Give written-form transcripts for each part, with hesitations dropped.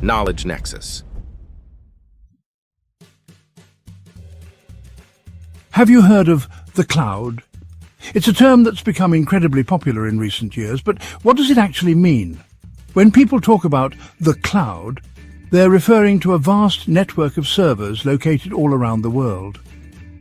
Knowledge Nexus. Have you heard of the cloud? It's a term that's become incredibly popular in recent years, but what does it actually mean? When people talk about the cloud, they're referring to a vast network of servers located all around the world.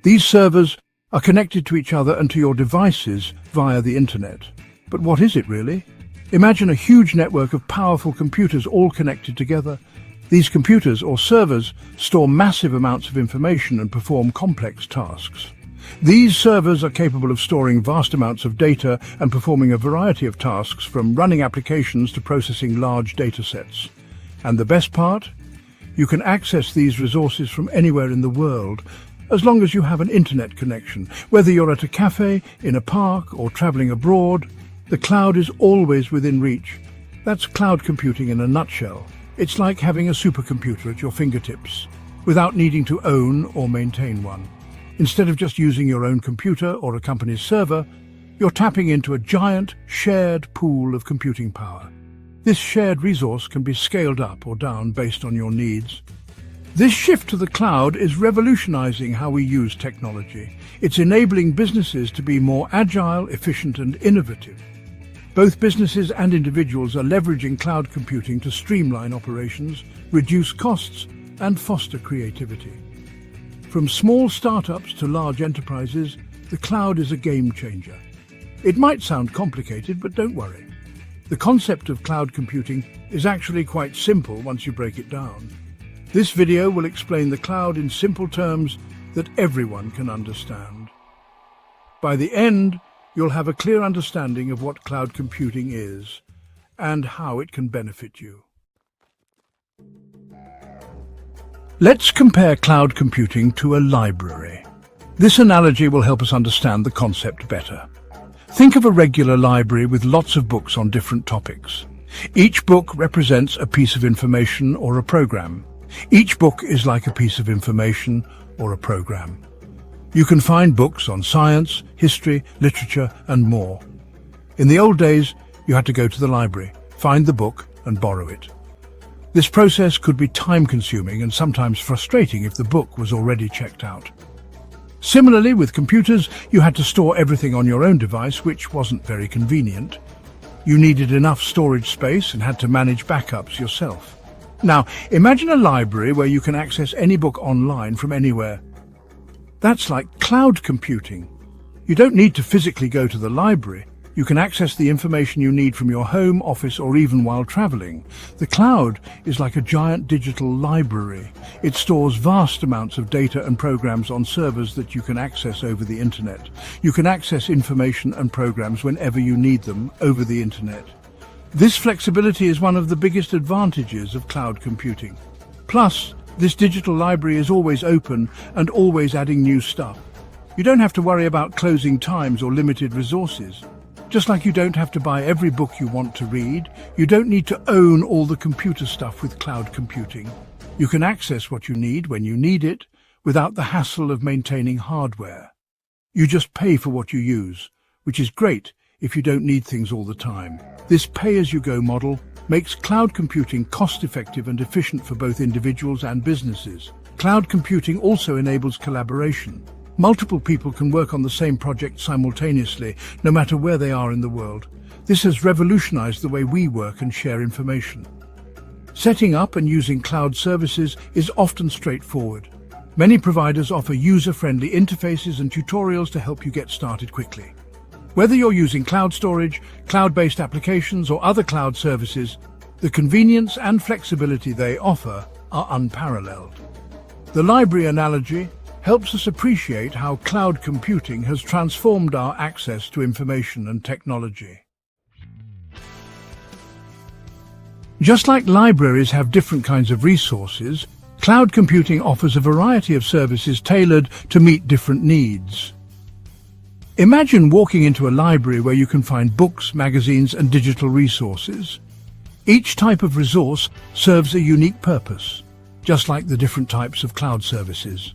These servers are connected to each other and to your devices via the internet. But what is it really? Imagine a huge network of powerful computers all connected together. These computers, or servers, store massive amounts of information and perform complex tasks. These servers are capable of storing vast amounts of data and performing a variety of tasks, from running applications to processing large data sets. And the best part? You can access these resources from anywhere in the world, as long as you have an internet connection. Whether you're at a cafe, in a park, or traveling abroad, the cloud is always within reach. That's cloud computing in a nutshell. It's like having a supercomputer at your fingertips, without needing to own or maintain one. Instead of just using your own computer or a company's server, you're tapping into a giant, shared pool of computing power. This shared resource can be scaled up or down based on your needs. This shift to the cloud is revolutionizing how we use technology. It's enabling businesses to be more agile, efficient, and innovative. Both businesses and individuals are leveraging cloud computing to streamline operations, reduce costs, and foster creativity. From small startups to large enterprises, the cloud is a game changer. It might sound complicated, but don't worry. The concept of cloud computing is actually quite simple once you break it down. This video will explain the cloud in simple terms that everyone can understand. By the end, you'll have a clear understanding of what cloud computing is and how it can benefit you. Let's compare cloud computing to a library. This analogy will help us understand the concept better. Think of a regular library with lots of books on different topics. Each book represents a piece of information or a program. Each book is like a piece of information or a program. You can find books on science, history, literature, and more. In the old days, you had to go to the library, find the book, and borrow it. This process could be time-consuming and sometimes frustrating if the book was already checked out. Similarly, with computers, you had to store everything on your own device, which wasn't very convenient. You needed enough storage space and had to manage backups yourself. Now, imagine a library where you can access any book online from anywhere. That's like cloud computing. You don't need to physically go to the library. You can access the information you need from your home, office, or even while traveling. The cloud is like a giant digital library. It stores vast amounts of data and programs on servers that you can access over the internet. You can access information and programs whenever you need them over the internet. This flexibility is one of the biggest advantages of cloud computing. Plus, this digital library is always open and always adding new stuff. You don't have to worry about closing times or limited resources. Just like you don't have to buy every book you want to read, you don't need to own all the computer stuff with cloud computing. You can access what you need when you need it without the hassle of maintaining hardware. You just pay for what you use, which is great if you don't need things all the time. This pay-as-you-go model makes cloud computing cost-effective and efficient for both individuals and businesses. Cloud computing also enables collaboration. Multiple people can work on the same project simultaneously, no matter where they are in the world. This has revolutionized the way we work and share information. Setting up and using cloud services is often straightforward. Many providers offer user-friendly interfaces and tutorials to help you get started quickly. Whether you're using cloud storage, cloud-based applications, or other cloud services, the convenience and flexibility they offer are unparalleled. The library analogy helps us appreciate how cloud computing has transformed our access to information and technology. Just like libraries have different kinds of resources, cloud computing offers a variety of services tailored to meet different needs. Imagine walking into a library where you can find books, magazines, and digital resources. Each type of resource serves a unique purpose, just like the different types of cloud services.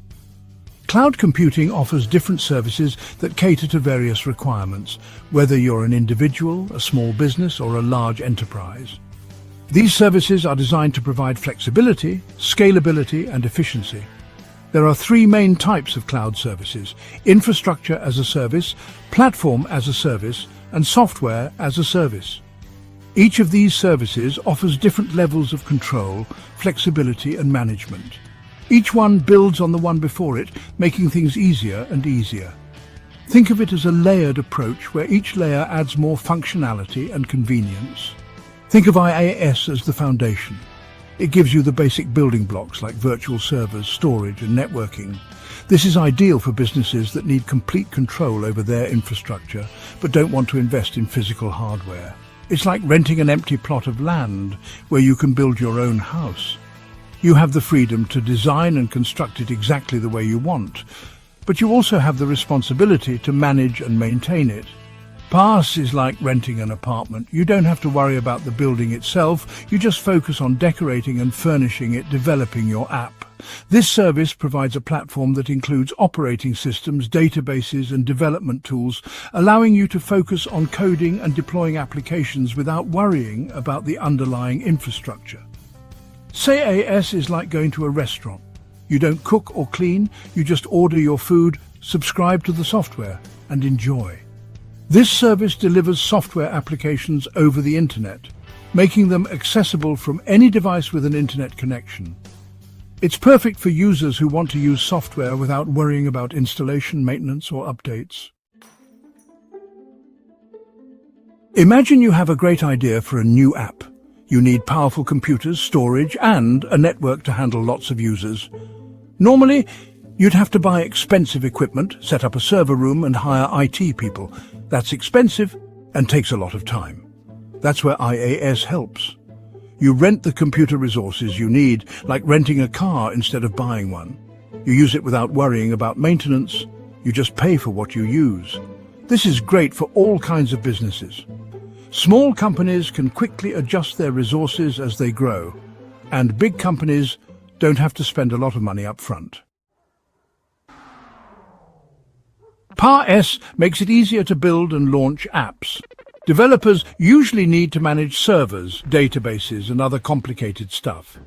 Cloud computing offers different services that cater to various requirements, whether you're an individual, a small business, or a large enterprise. These services are designed to provide flexibility, scalability, and efficiency. There are three main types of cloud services: infrastructure as a service, platform as a service, and software as a service. Each of these services offers different levels of control, flexibility, and management. Each one builds on the one before it, making things easier and easier. Think of it as a layered approach where each layer adds more functionality and convenience. Think of IaaS as the foundation. It gives you the basic building blocks like virtual servers, storage, and networking. This is ideal for businesses that need complete control over their infrastructure but don't want to invest in physical hardware. It's like renting an empty plot of land where you can build your own house. You have the freedom to design and construct it exactly the way you want, but you also have the responsibility to manage and maintain it. PaaS is like renting an apartment. You don't have to worry about the building itself, you just focus on decorating and furnishing it, developing your app. This service provides a platform that includes operating systems, databases, and development tools, allowing you to focus on coding and deploying applications without worrying about the underlying infrastructure. SaaS is like going to a restaurant. You don't cook or clean, you just order your food, subscribe to the software, and enjoy. This service delivers software applications over the internet, making them accessible from any device with an internet connection. It's perfect for users who want to use software without worrying about installation, maintenance, or updates. Imagine you have a great idea for a new app. You need powerful computers, storage, and a network to handle lots of users. Normally, you'd have to buy expensive equipment, set up a server room, and hire IT people. That's expensive and takes a lot of time. That's where IaaS helps. You rent the computer resources you need, like renting a car instead of buying one. You use it without worrying about maintenance. You just pay for what you use. This is great for all kinds of businesses. Small companies can quickly adjust their resources as they grow, and big companies don't have to spend a lot of money up front. PaaS makes it easier to build and launch apps. Developers usually need to manage servers, databases, and other complicated stuff.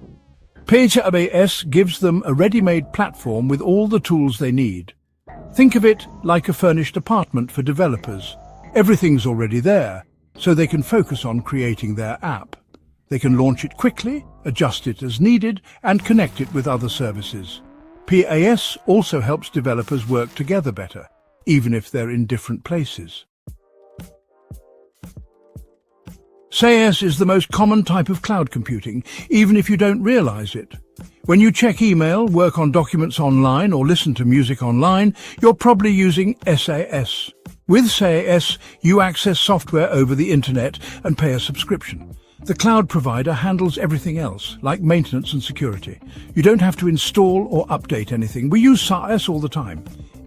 PaaS gives them a ready-made platform with all the tools they need. Think of it like a furnished apartment for developers. Everything's already there, so they can focus on creating their app. They can launch it quickly, adjust it as needed, and connect it with other services. PaaS also helps developers work together better, even if they're in different places. SaaS is the most common type of cloud computing, even if you don't realize it. When you check email, work on documents online, or listen to music online, you're probably using SaaS. With SaaS, you access software over the internet and pay a subscription. The cloud provider handles everything else, like maintenance and security. You don't have to install or update anything. We use SaaS all the time.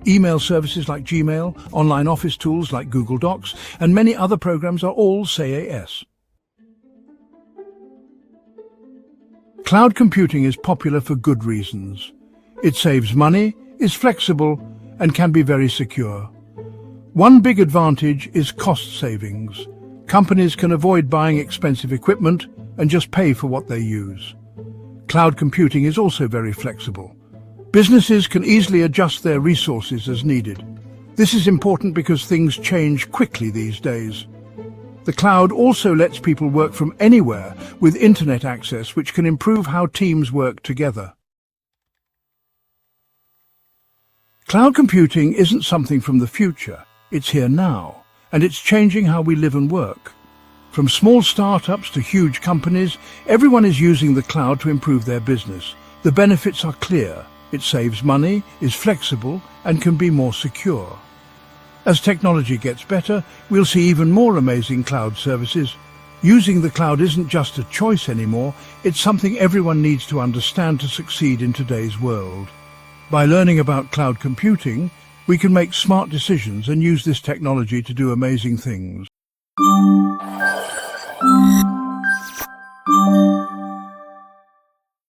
Email services like Gmail, online office tools like Google Docs, and many other programs are all SaaS. Cloud computing is popular for good reasons. It saves money, is flexible, and can be very secure. One big advantage is cost savings. Companies can avoid buying expensive equipment and just pay for what they use. Cloud computing is also very flexible. Businesses can easily adjust their resources as needed. This is important because things change quickly these days. The cloud also lets people work from anywhere with internet access, which can improve how teams work together. Cloud computing isn't something from the future. It's here now, and it's changing how we live and work. From small startups to huge companies, everyone is using the cloud to improve their business. The benefits are clear. It saves money, is flexible, and can be more secure. As technology gets better, we'll see even more amazing cloud services. Using the cloud isn't just a choice anymore, it's something everyone needs to understand to succeed in today's world. By learning about cloud computing, we can make smart decisions and use this technology to do amazing things.